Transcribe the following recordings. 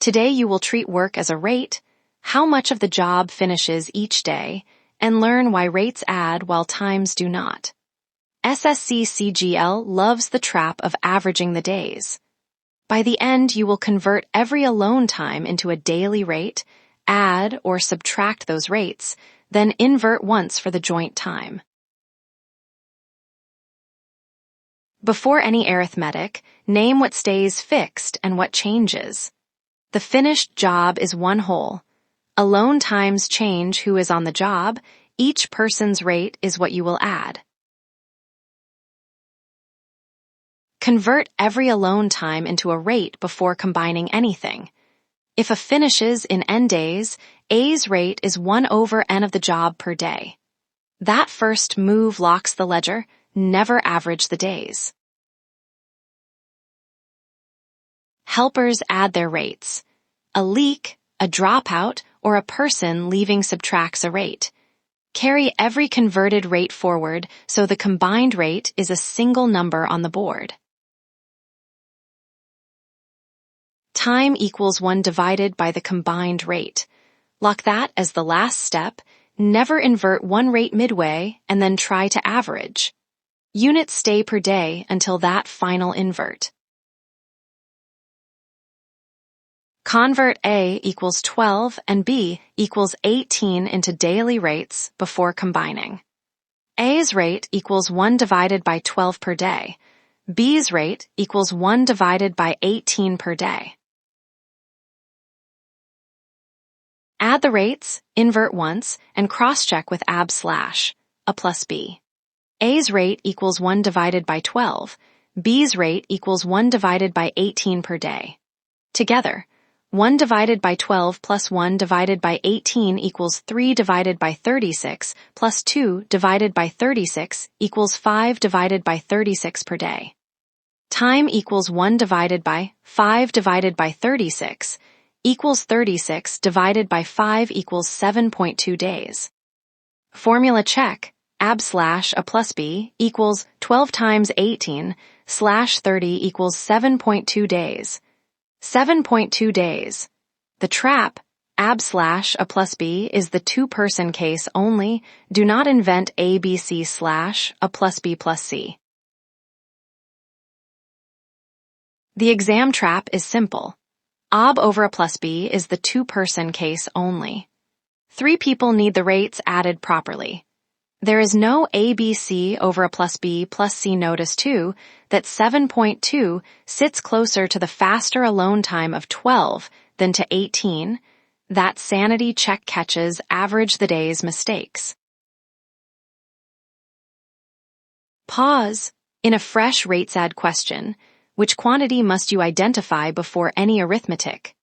Today you will treat work as a rate, how much of the job finishes each day, and learn why rates add while times do not. SSC CGL loves the trap of averaging the days. By the end, you will convert every alone time into a daily rate, add or subtract those rates, then invert once for the joint time. Before any arithmetic, name what stays fixed and what changes. The finished job is one whole. Alone times change who is on the job. Each person's rate is what you will add. Convert every alone time into a rate before combining anything. If a finishes in n days, A's rate is 1 over n of the job per day. That first move locks the ledger. Never average the days. Helpers add their rates. A leak, a dropout, or a person leaving subtracts a rate. Carry every converted rate forward so the combined rate is a single number on the board. Time equals 1 divided by the combined rate. Lock that as the last step. Never invert one rate midway and then try to average. Units stay per day until that final invert. Convert A equals 12 and B equals 18 into daily rates before combining. A's rate equals 1 divided by 12 per day. B's rate equals 1 divided by 18 per day. Add the rates, invert once, and cross-check with A plus B. A's rate equals 1 divided by 12. B's rate equals 1 divided by 18 per day. Together, 1 divided by 12 plus 1 divided by 18 equals 3 divided by 36 plus 2 divided by 36 equals 5 divided by 36 per day. Time equals 1 divided by 5 divided by 36 equals 36 divided by 5 equals 7.2 days. Formula check. A plus B equals 12 times 18 / 30 equals 7.2 days. 7.2 days. The trap, A plus B, is the two-person case only. Do not invent ABC / A plus B plus C. The exam trap is simple. AB over A plus B is the two-person case only. 3 people need the rates added properly. There is no ABC over A plus B plus C. Notice too that 7.2 sits closer to the faster alone time of 12 than to 18. That sanity check catches average the day's mistakes. Pause. In a fresh rates add question, which quantity must you identify before any arithmetic?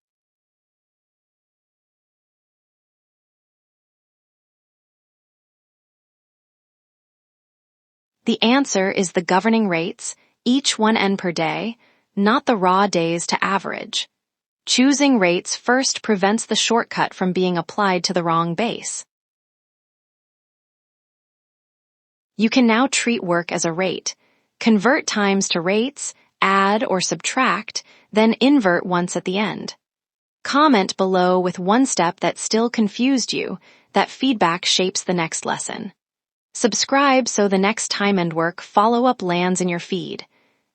The answer is the governing rates, each 1n per day, not the raw days to average. Choosing rates first prevents the shortcut from being applied to the wrong base. You can now treat work as a rate. Convert times to rates, add or subtract, then invert once at the end. Comment below with one step that still confused you. That feedback shapes the next lesson. Subscribe so the next time and work follow-up lands in your feed.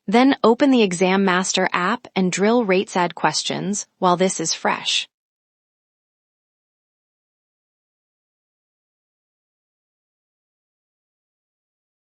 Then open the ExamMaster app and drill rates add questions while this is fresh.